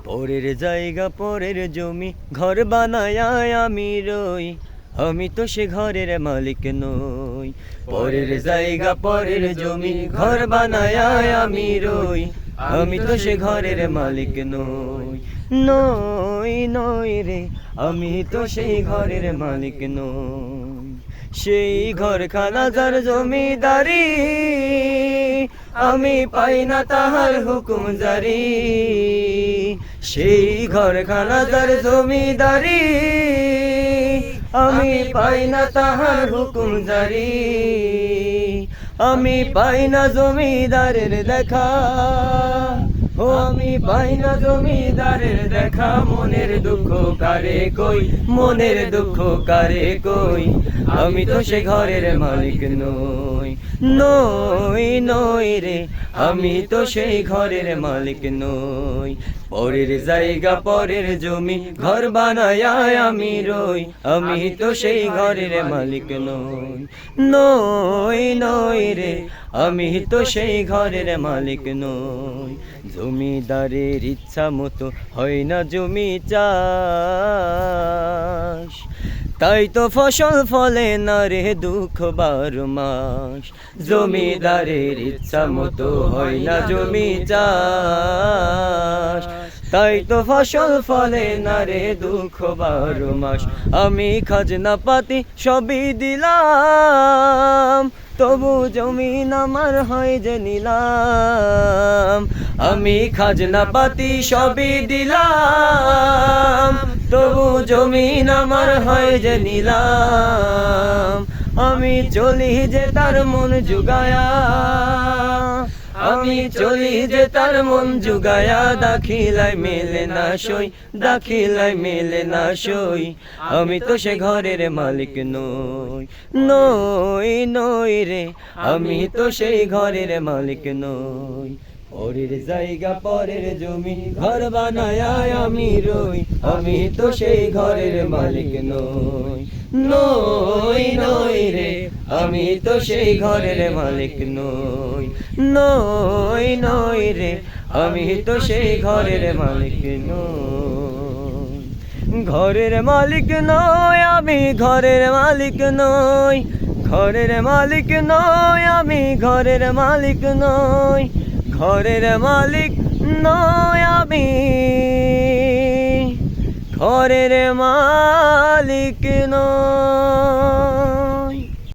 পরের জায়গা পরের জমি ঘর বানায় আমি রই, আমি তো সে ঘরের মালিক নই। পরের জায়গা পরের জমি ঘর বানায় আমি রই, আমি তো সে ঘরের মালিক নই। নই নই রে, আমি তো সেই ঘরের মালিক নই। সেই ঘরখানা যার জমিদারি, আমি পাই না তাহার হুকুম জারি। সেই ঘরখানা যার জমিদারি, আমি পাই না তাহার হুকুম জারি। আমি পাই না জমিদারের দেখা, ও আমি পাই না জমিদারের দেখা। মনের দুঃখ কারে কই, মনের দুঃখ কারে কই, আমি তো সে ঘরের মালিক নই। নই নই রে, আমি তো সেই ঘরের মালিক নই। পরের জায়গা পরের জমি ঘর বানায় আমি রই, আমি তো সেই ঘরের মালিক নই। নই নই রে, আমি তো সেই ঘরের মালিক নই। জমিদারের ইচ্ছা মতো হয় না জমি চাষ, তাই তো ফসল ফলে না রে দুঃখ 12 মাস। জমিদারের ইচ্ছা মতো হয় না জমি চাষ, তাই তো ফসল ফলে না রে দুঃখ 12 মাস। আমি খাজনা পাতি সবই দিলাম, তবু জমিন আমার হয় যে নিলাম। আমি খাজনা পাতি সবই দিলাম, তবু জমিন আমার হয় যে নিলাম। আমি চলি যে তার মন জুগায়া, আমি চলি যে তার মন জুগায়া। দাখিলাই মেলে না সই, দাখিলাই মেলে না সই, আমি তো সে ঘরের মালিক নই। নই নই রে, আমি তো সেই ঘরের মালিক নই। পরের জায়গা পরের জমি ঘর বানায় আমি রই, আমি তো সেই ঘরের মালিক নই। নই নই রে, আমি তো সেই ঘরের মালিক নই। নই নই রে, আমি তো সেই ঘরের মালিক নই। ঘরের মালিক নই আমি, ঘরের মালিক নই। ঘরের মালিক নই আমি, ঘরের মালিক নই। ঘরের মালিক নই আমি, ঘরের মালিক নই।